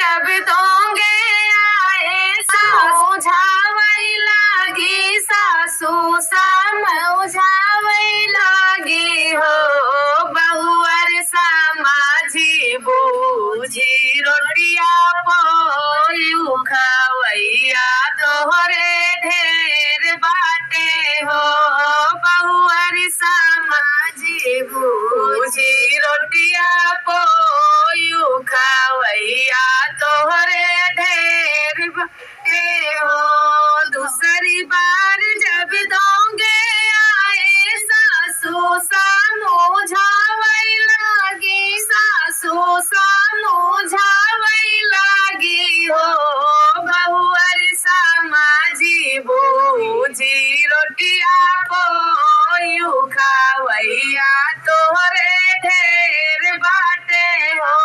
जब दोंगे आए समझावई लागी सासू समझावई लागी हो बहुअर समाजी बूझी रोटिया पोयू खवैया तोहरे ढेर बाटे हो बहुअर समाजी बूझी रोटिया पोयू खवैया तोहरे ढेर बाटे हो दूसरी बार जब दोंगे आए सासू समझावई लागी सासू समझावई लागी हो बहुअर समाजी बूझी रोटिया पोयू खवैया तोहरे ढेर बाटे हो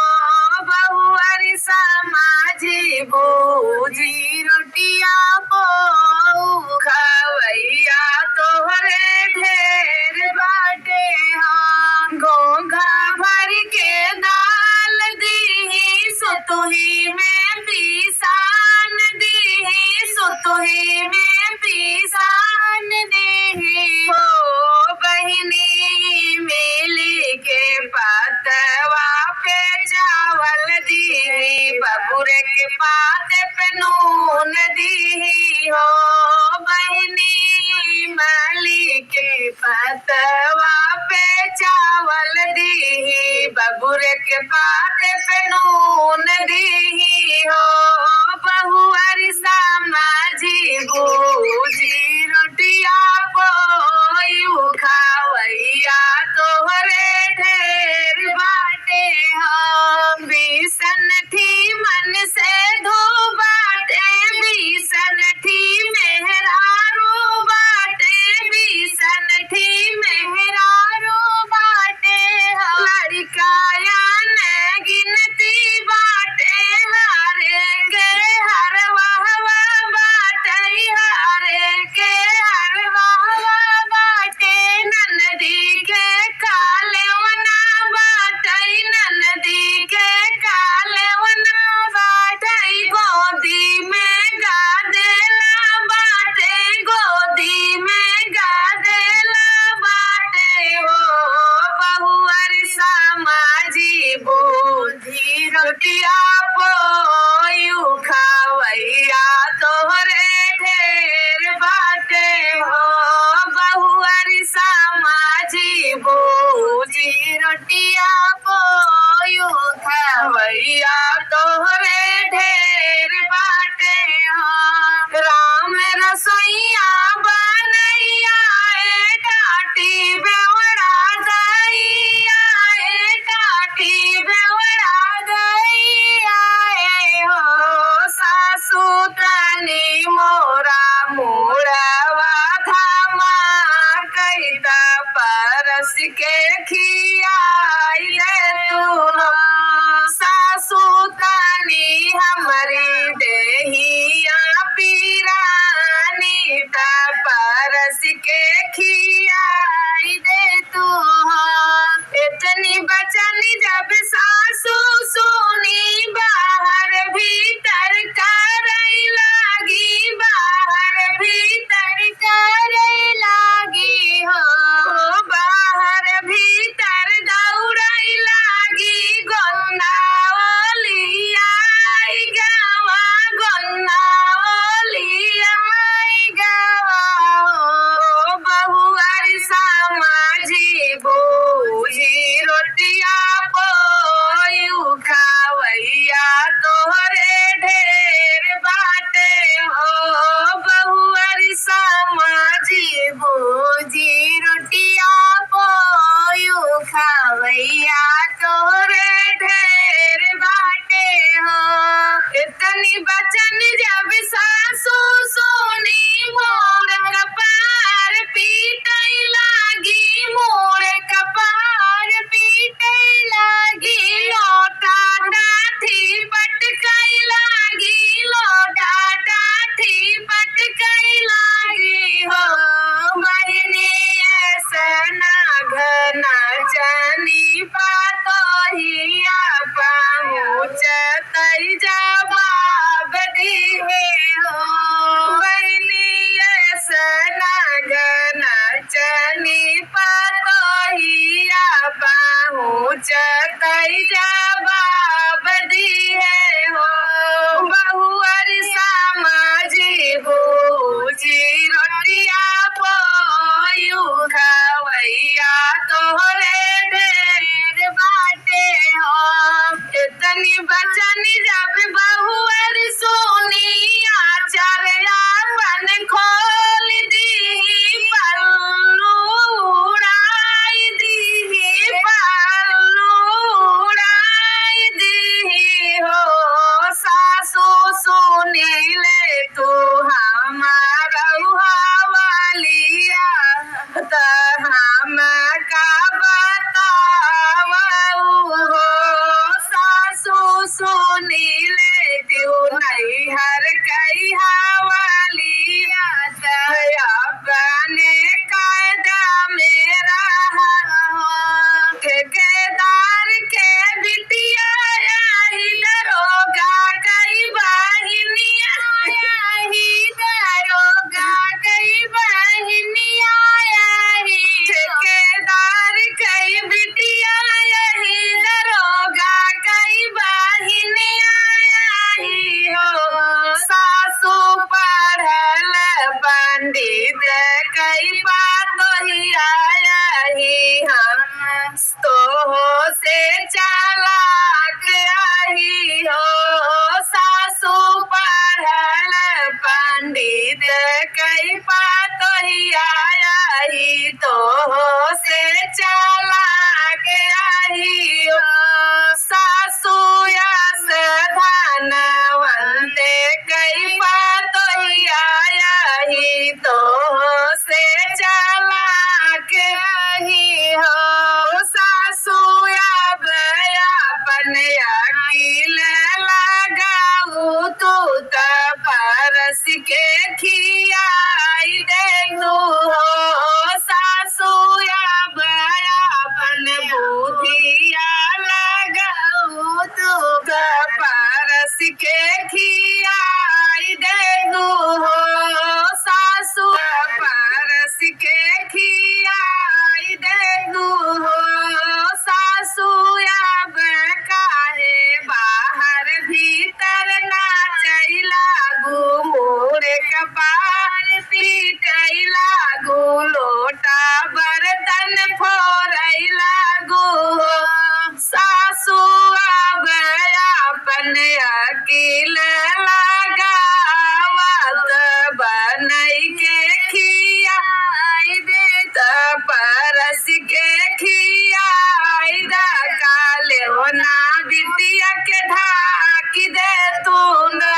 बहुअर समाजी बूझी रोटिया पोयू खवैया तोहरे ढेर बाटे हो घोंघा भर के दाल दीही सुतुही में पीसान दीही सुतुही में पीसान दीही हो बहिनी मिली के पतवा पे चावल दीही बबुरे के पात पे नून दीही हो बहिनी मिली के पतवा पे चावल दीही बबुरे के पात पे नून दीही हो बहुअर समाजी बूझी रोटिया पोयू खवैया तोहरे ढेर बाटे हो बीसन थी मन से धो बाटे बीसन थी मेहरारू बाटे बीसन थी मेहरारू बाटे हो लड़काया न गिनती बाटे हारे के हर वाहवा बाटे हारे के हर वाहवा बाटे ननदी के काले वना बाटे ननदी के काले वना बाटे गोदी में गादेला बाटे गोदी में गादेला बाटे हो बहुअर समाजी बूझी रोटिया पोयू खवैया तोहरे ढेर बाटे हो बहुअर समाजी बूझी रोटिया पोयू खवैया तोहरे ढेर बाटे हो राम रसोइया बनैया ए टाटी बेवड़ा दैया ए टाटी बेवड़ा दैया हो सासू तनी मोरा मुड़वा धामा कैदा परस के खियाई दे तू हो सासू तनी हमरी देहिया पीरानी ता परस के खियाई दे तू हो इतनी बचन जब सासू सुनी बाहर भीतर करई लागी बाहर भीतर करई लागी हो बाहर भीतर दौड़ई लागी गोन्ना ओलिया गवा गोन्ना ओलिया गवा हो बहुअर समाजी बूझी रोटिया पोयू खवैया तोहरे ढेर बाटे हो बहुअर समाजी बूझी रोटिया पोयू खवैया तोहरे ढेर बाटे हो इतनी बचन जब सासू सोनी मोर कपार पीटई लागी मोर कपार पीटई लागी लोटा डाठी पटकई लागी लोटा डाठी पटकई लागी हो बहिनी ऐसा घना जानी पातो हिया पहुँच तई जा बचन जब बहुअर सोनिया चरया बन खोल दी पल्लू उड़ाई दी पल्लू उड़ाई दी हो सासू सुनीले तू हमारा हवालिया त हम का बतावऊ हो सासू सुनीले तू नैहर कई हवालिया दया बने कायदा मेरा ठेकेदार के बिटिया ही दरोगा कई बहिनिया ही दरोगा कई बहिनिया ठेकेदार कई बिटिया ही दरोगा कई बहिनिया ही हो सासू पढ़ल पंडित कई बात ही आया ही हम तो हो से चालाक आही हो सासू पढ़ल पंडित कई बात ही आया ही तो हो से चालाक आही हो सासू यस धनवंत कई बात ही आया ही तो हो से चालाक आही हो सासू अब अपन अकील लगाऊ तू त परस के खियाई देनु हो सासू अब अपन बुधिया लगाऊ तू त परस के खियाई देनु हो सासू परस के खियाई देनु हो सासू अब काहे बाहर भीतर नाचै लागू मोर कपार पीटै लागू लोटा बर्तन फोड़ै लागू सासू अब अपन अकील लगावत बनै के खियाई देत परस के खियाई दा काले होना बिटिया के ढाकी दे तू न